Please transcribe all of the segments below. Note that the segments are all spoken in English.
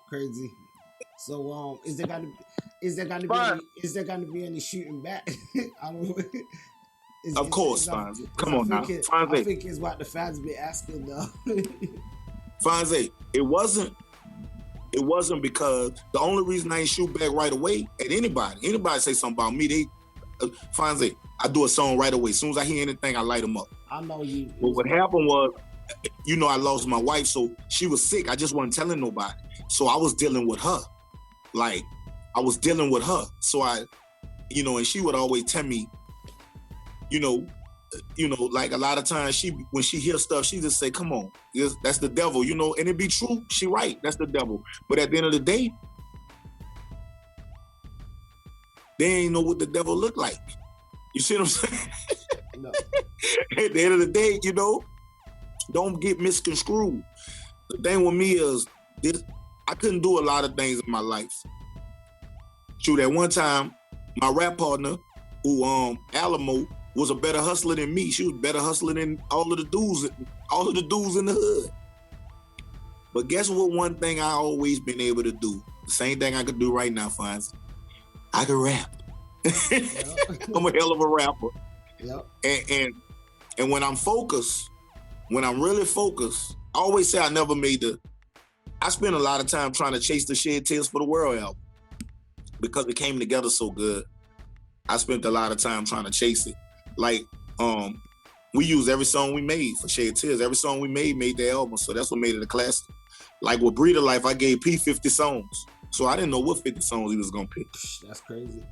Crazy. So is there gonna be any shooting back? I don't. Of course, Fonzie. Come on now, Fonzie. I think it's what the fans be asking though. Fonzie, it wasn't because the only reason I ain't shoot back right away at anybody say something about me, Fonzie, I do a song right away. As soon as I hear anything, I light them up. I know you. But what happened was, I lost my wife, so she was sick. I just wasn't telling nobody. So I was dealing with her. Like, I was dealing with her. So and she would always tell me, like a lot of times when she hears stuff, she just say, come on, that's the devil, and it be true. She right, that's the devil. But at the end of the day, they ain't know what the devil look like. You see what I'm saying? No. At the end of the day, don't get misconstrued. The thing with me is, I couldn't do a lot of things in my life. Shoot, at one time, my rap partner, who Alamo, was a better hustler than me. She was better hustler than all of the dudes in the hood. But guess what? One thing I always been able to do, the same thing I could do right now, Fonzie. I can rap. Yep. I'm a hell of a rapper. Yep. And when I'm focused, when I'm really focused, I always say I spent a lot of time trying to chase the Shed Tears for the World album because it came together so good. I spent a lot of time trying to chase it. Like, we used every song we made for Shed Tears. Every song we made the album, so that's what made it a classic. Like with Breeder Life, I gave P 50 songs. So I didn't know what 50 songs he was gonna pick. That's crazy.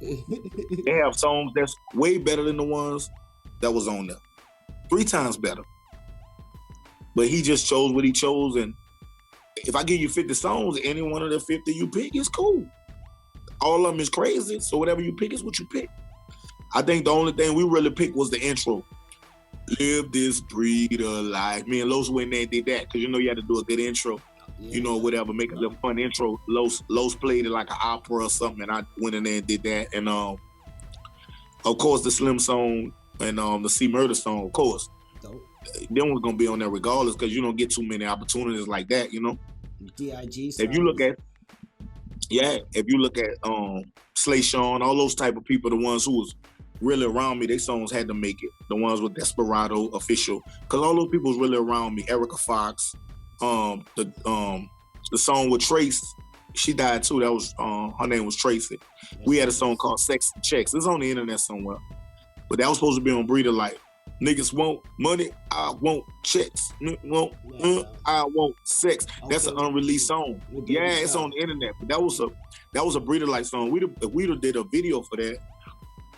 They have songs that's way better than the ones that was on there. 3 times better. But he just chose what he chose, and if I give you 50 songs, any one of the 50 you pick is cool. All of them is crazy, so whatever you pick is what you pick. I think the only thing we really picked was the intro. Live this breeder life. Me and Los went there and did that, because you had to do a good intro. Yeah. Whatever, make a little fun intro. Los played it like an opera or something, and I went in there and did that. And of course, the Slim song and the C Murder song, of course. Dope. Them was gonna be on there regardless, because you don't get too many opportunities like that, D.I.G. If you look at Slay Sean, all those type of people, the ones who was really around me, their songs had to make it. The ones with Desperado, Official, because all those people was really around me. Erica Fox, the song with Trace, she died too. That was her name was Tracy. We had a song called Sex and Checks. It's on the internet somewhere, but that was supposed to be on Breeder Life. Niggas want money, I want checks. I want sex. Okay. That's an unreleased song. Yeah, it's on the internet. But that was a Breeder Life song. If we'd did a video for that,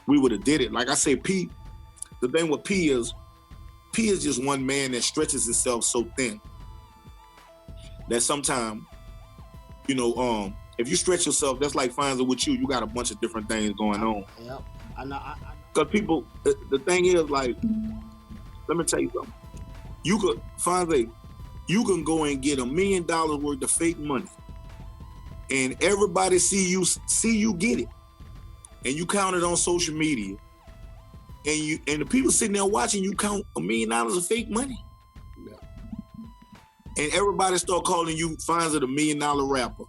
we would have did it. Like I say, P. The thing with P is just one man that stretches himself so thin that sometimes, if you stretch yourself, that's like Fonzie with you. You got a bunch of different things going on. Yep. I know. Because people, the thing is, like, let me tell you something. Fonzie, you can go and get $1 million worth of fake money, and everybody see you get it, and you count it on social media, and the people sitting there watching you count $1 million of fake money. And everybody start calling you Fonzie the $1 million rapper.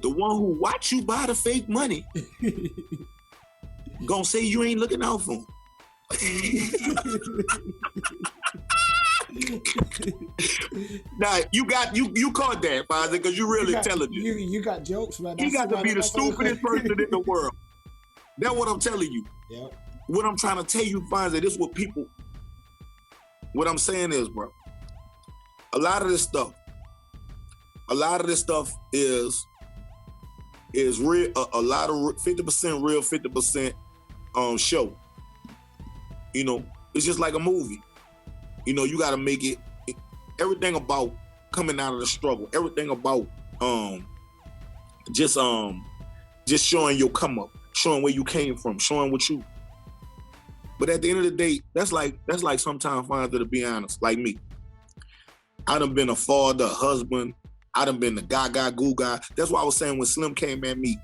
The one who watch you buy the fake money gonna say you ain't looking out for him. Now you caught that, Fonzie, because you really telling it. You got jokes, man. He got to be the stupidest person in the world. That's what I'm telling you. Yeah. What I'm trying to tell you, Fonzie, this is what people. What I'm saying is, bro. A lot of this stuff is real. A lot of 50% real, 50% show. It's just like a movie. You got to make it. Everything about coming out of the struggle. Everything about just showing your come up, showing where you came from, showing what you. But at the end of the day, that's like sometimes, Fonzie, to be honest, like me. I done been a father, a husband. I done been the gaga goo guy. That's why I was saying when Slim came at me,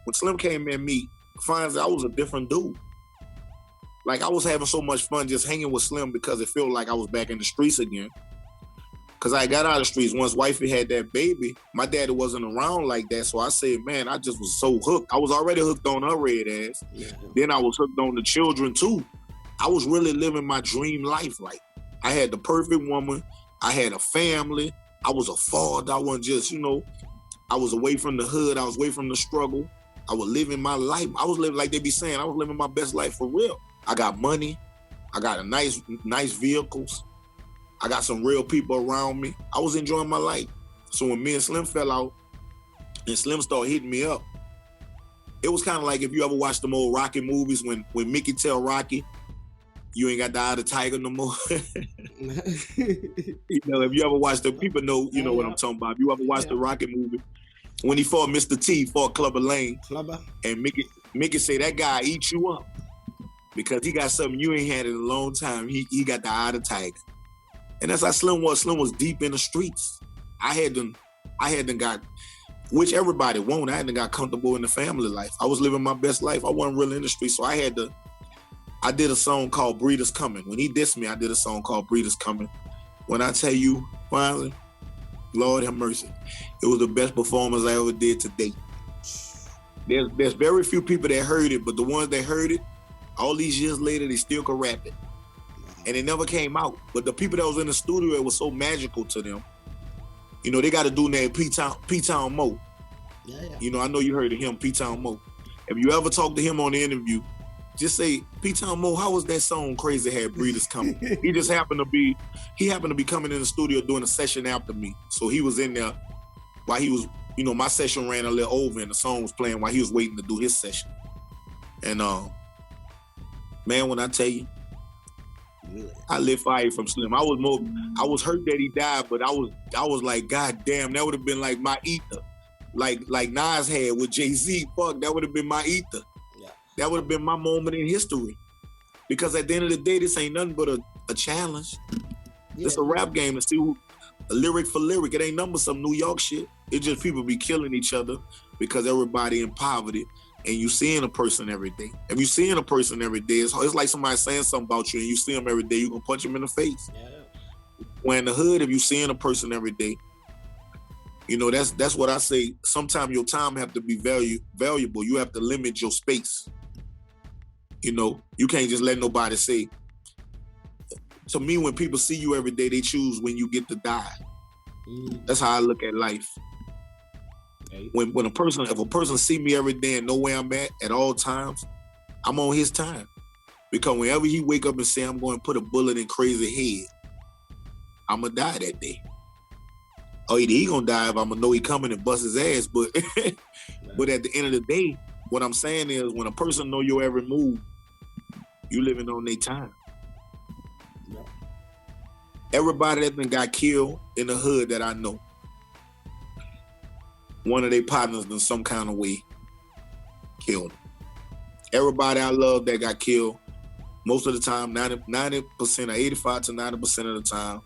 Fonzie, I was a different dude. Like, I was having so much fun just hanging with Slim because it felt like I was back in the streets again. Cause I got out of the streets. Once wifey had that baby, my daddy wasn't around like that. So I said, man, I just was so hooked. I was already hooked on her red ass. Yeah. Then I was hooked on the children too. I was really living my dream life. Like, I had the perfect woman. I had a family. I was a father. I wasn't just, I was away from the hood. I was away from the struggle. I was living my life. I was living, like they be saying, I was living my best life for real. I got money. I got a nice vehicles. I got some real people around me. I was enjoying my life. So when me and Slim fell out and Slim started hitting me up, it was kind of like if you ever watched them old Rocky movies when Mickey tell Rocky, you ain't got the eye of the tiger no more. If you ever watched the people know, what I'm talking about. If you ever watched the Rocky movie, when he fought Mr. T, fought Clubber Lang, and Mickey say that guy eat you up because he got something you ain't had in a long time. He got the eye of the tiger. And that's how Slim was. Slim was deep in the streets. I had done got, which everybody won't. I hadn't got comfortable in the family life. I was living my best life. I wasn't really in the streets, so I did a song called Breeders Coming. When he dissed me, I did a song called Breeders Coming. When I tell you, finally, Lord have mercy, it was the best performance I ever did to date. There's very few people that heard it, but the ones that heard it, all these years later, they still can rap it. And it never came out. But the people that was in the studio, it was so magical to them. They got a dude named P-Town Mo. Yeah. I know you heard of him, P-Town Mo. If you ever talk to him on the interview, just say, P-Town Mo, how was that song Crazy Had Breeders Coming? He happened to be coming in the studio doing a session after me. So he was in there while he was, my session ran a little over and the song was playing while he was waiting to do his session. And man, when I tell you, I lit fire from Slim. I was hurt that he died, but I was like, God damn, that would have been like my ether. Like Nas had with Jay-Z, fuck, that would have been my ether. Yeah. That would have been my moment in history. Because at the end of the day, this ain't nothing but a challenge. Yeah. It's a rap game to see who, a lyric for lyric. It ain't nothing but some New York shit. It's just people be killing each other because everybody in poverty. And you seeing a person every day. If you seeing a person every day, it's like somebody saying something about you and you see them every day, you gonna punch them in the face. Yeah. When in the hood, if you seeing a person every day, that's what I say. Sometimes your time have to be valuable. You have to limit your space. You can't just let nobody say. To me, when people see you every day, they choose when you get to die. That's how I look at life. When if a person see me every day and know where I'm at all times, I'm on his time. Because whenever he wake up and say, I'm going to put a bullet in Krazy head, I'm going to die that day. Or either he going to die if I'm going to know he coming and bust his ass. But but at the end of the day, what I'm saying is when a person know your every move, you living on their time. Yeah. Everybody that done got killed in the hood that I know, one of their partners in some kind of way killed them. Everybody I love that got killed, most of the time, 90% or 85 to 90% of the time,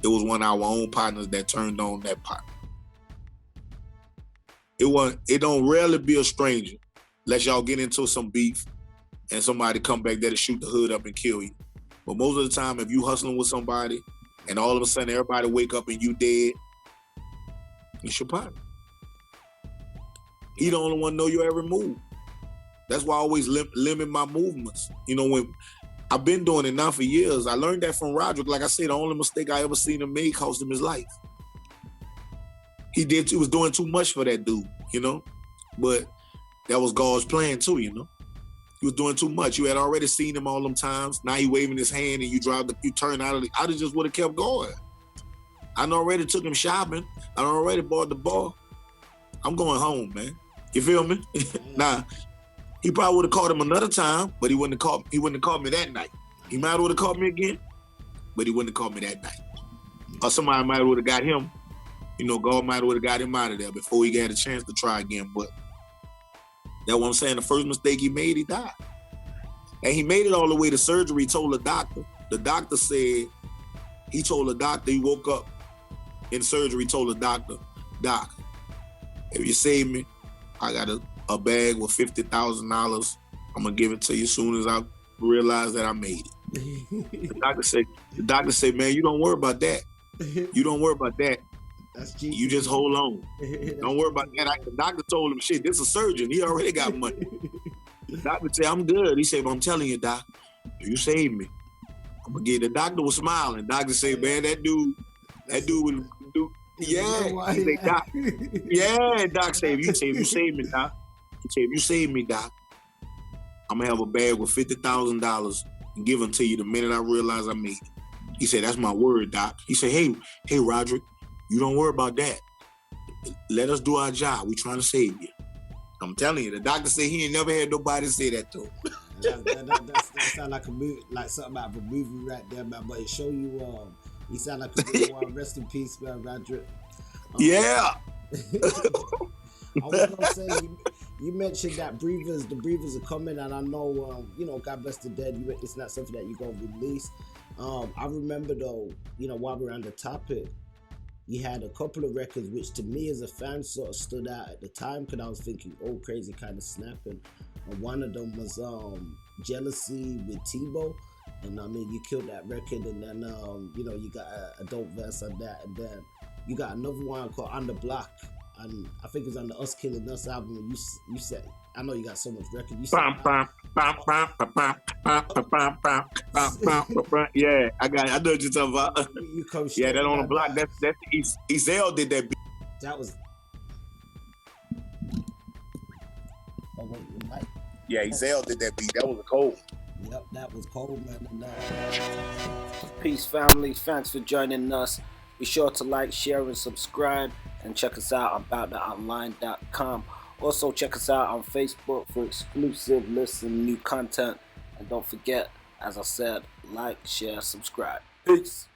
it was one of our own partners that turned on that partner. It don't rarely be a stranger unless y'all get into some beef and somebody come back there to shoot the hood up and kill you. But most of the time, if you hustling with somebody and all of a sudden everybody wake up and you dead, it's your partner. He the only one know your every move. That's why I always limit my movements. When I've been doing it now for years, I learned that from Roderick. Like I said, the only mistake I ever seen him make cost him his life. He was doing too much for that dude, But that was God's plan too, He was doing too much. You had already seen him all them times. Now he waving his hand and you turn out of I'd have just would have kept going. I already took him shopping. I already bought the bar. I'm going home, man. You feel me? Nah, he probably would have caught him another time, but he wouldn't have caught me that night. He might would have caught me again, but he wouldn't have caught me that night. Or somebody might would have got him. God might would have got him out of there before he had a chance to try again. But that's what I'm saying. The first mistake he made, he died. And he made it all the way to surgery. He told the doctor. The doctor said, he told the doctor, he woke up in surgery, told the doctor, Doc, if you save me, I got a bag with $50,000. I'm gonna give it to you as soon as I realize that I made it. The doctor said, man, you don't worry about that. You don't worry about that. That's cheap. You just hold on. Don't worry about that. The doctor told him, shit, this is a surgeon. He already got money. The doctor said, I'm good. He said, but I'm telling you, doc, you saved me. I'm gonna get. The doctor was smiling. Doctor said, man, that dude was yeah. He said, doc, yeah, doc said, you saved me, doc. He said, you saved me, doc, I'm gonna have a bag with $50,000 and give them to you the minute I realize I made it. He said, that's my word, doc. He said, hey, Roderick, you don't worry about that. Let us do our job. We trying to save you. I'm telling you, the doctor said he ain't never had nobody say that to him. That sound like a movie, like something out of a movie right there, man. But it show you, he sound like a good one. Rest in peace, man, Roderick. Yeah. I was gonna say, you mentioned that the breathers are coming, and I know, God bless the dead. It's not something that you're gonna release. I remember though, while we're on the topic, you had a couple of records which to me as a fan sort of stood out at the time, because I was thinking, oh, Krazy kind of snapping. And one of them was Jealousy with Tebow. And I mean, you killed that record, and then you got a dope verse on that, and then you got another one called On the Block, and I think it's on the Us Killing Us album. And you said, I know you got so much record. You said, yeah, I know what you're talking about. You come yeah, that On the Block. That's Ezell did that beat. That was. Oh wait, you might. Yeah, Ezell did that beat. That was a cold. Yep, that was cold, man. Peace, family. Thanks for joining us. Be sure to like, share, and subscribe. And check us out on abouttheonline.com. Also, check us out on Facebook for exclusive listen, new content. And don't forget, as I said, like, share, subscribe. Peace.